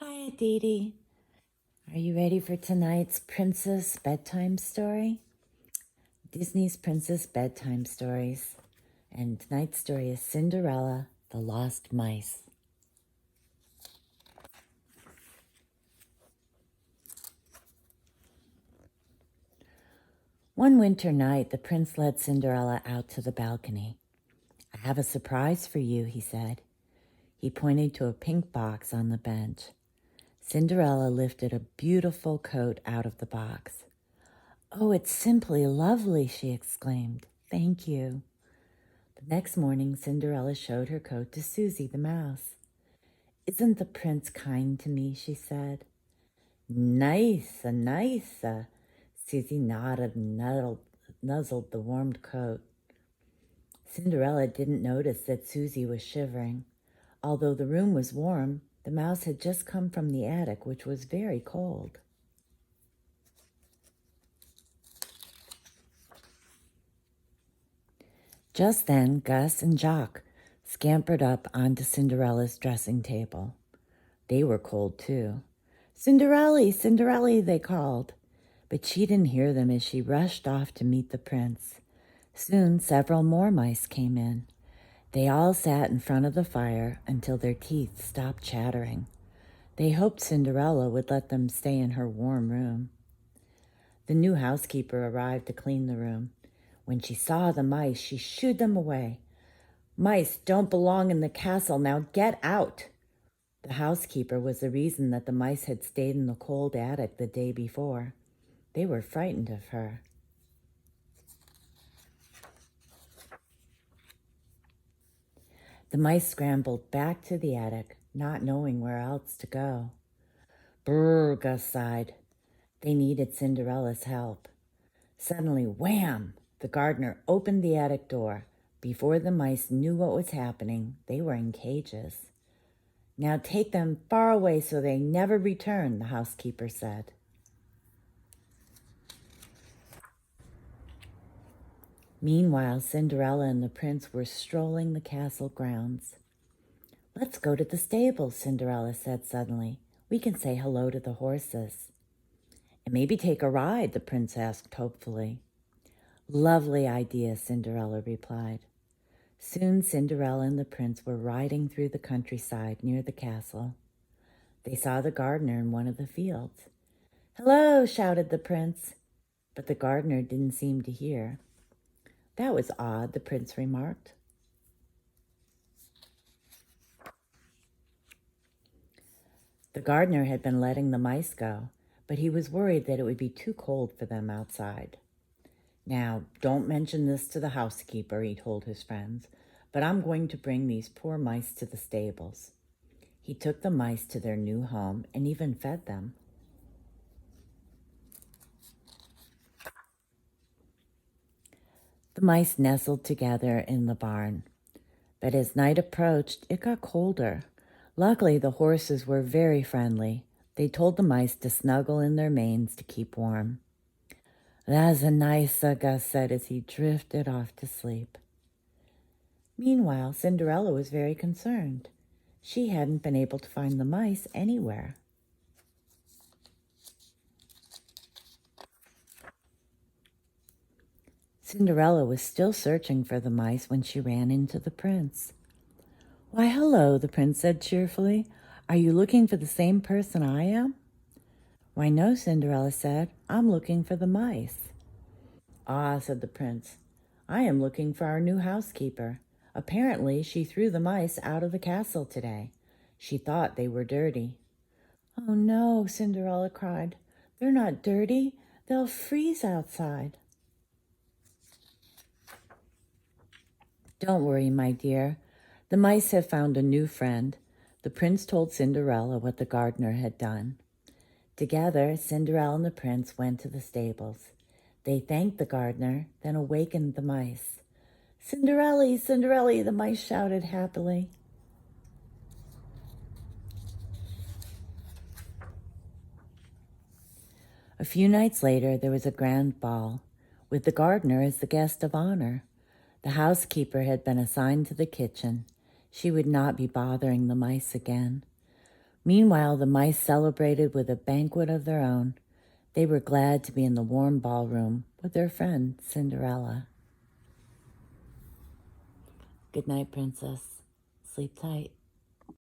Hi, Aditi. Are you ready for tonight's Princess Bedtime Story? Disney's Princess Bedtime Stories. And tonight's story is Cinderella, the Lost Mice. One winter night, the prince led Cinderella out to the balcony. "I have a surprise for you," he said. He pointed to a pink box on the bench. Cinderella lifted a beautiful coat out of the box. "Oh, it's simply lovely," she exclaimed. "Thank you." The next morning, Cinderella showed her coat to Susie the mouse. "Isn't the prince kind to me?" she said. "Nice, nice." Susie nodded and nuzzled the warmed coat. Cinderella didn't notice that Susie was shivering. Although the room was warm, the mouse had just come from the attic, which was very cold. Just then, Gus and Jock scampered up onto Cinderella's dressing table. They were cold, too. "Cinderella, Cinderella," they called. But she didn't hear them as she rushed off to meet the prince. Soon, several more mice came in. They all sat in front of the fire until their teeth stopped chattering. They hoped Cinderella would let them stay in her warm room. The new housekeeper arrived to clean the room. When she saw the mice, she shooed them away. "Mice don't belong in the castle. Now get out." The housekeeper was the reason that the mice had stayed in the cold attic the day before. They were frightened of her. The mice scrambled back to the attic, not knowing where else to go. "Brrr," Gus sighed. They needed Cinderella's help. Suddenly, wham! The gardener opened the attic door. Before the mice knew what was happening, they were in cages. "Now take them far away so they never return," the housekeeper said. Meanwhile, Cinderella and the prince were strolling the castle grounds. "Let's go to the stables," Cinderella said suddenly. "We can say hello to the horses." "And maybe take a ride," the prince asked hopefully. "Lovely idea," Cinderella replied. Soon Cinderella and the prince were riding through the countryside near the castle. They saw the gardener in one of the fields. "Hello," shouted the prince, but the gardener didn't seem to hear. "That was odd," the prince remarked. The gardener had been letting the mice go, but he was worried that it would be too cold for them outside. "Now, don't mention this to the housekeeper," he told his friends, "but I'm going to bring these poor mice to the stables." He took the mice to their new home and even fed them. The mice nestled together in the barn. But as night approached, it got colder. Luckily, the horses were very friendly. They told the mice to snuggle in their manes to keep warm. "That's a nice," Gus said as he drifted off to sleep. Meanwhile, Cinderella was very concerned. She hadn't been able to find the mice anywhere. Cinderella was still searching for the mice when she ran into the prince. "Why, hello," the prince said cheerfully. "Are you looking for the same person I am?" "Why, no," Cinderella said. "I'm looking for the mice." "Ah," said the prince. "I am looking for our new housekeeper. Apparently, she threw the mice out of the castle today. She thought they were dirty." "Oh, no," Cinderella cried. "They're not dirty. They'll freeze outside." "Don't worry, my dear. The mice have found a new friend." The prince told Cinderella what the gardener had done. Together, Cinderella and the prince went to the stables. They thanked the gardener, then awakened the mice. "Cinderella, Cinderella," the mice shouted happily. A few nights later, there was a grand ball, with the gardener as the guest of honor. The housekeeper had been assigned to the kitchen. She would not be bothering the mice again. Meanwhile, the mice celebrated with a banquet of their own. They were glad to be in the warm ballroom with their friend Cinderella. Good night, Princess. Sleep tight.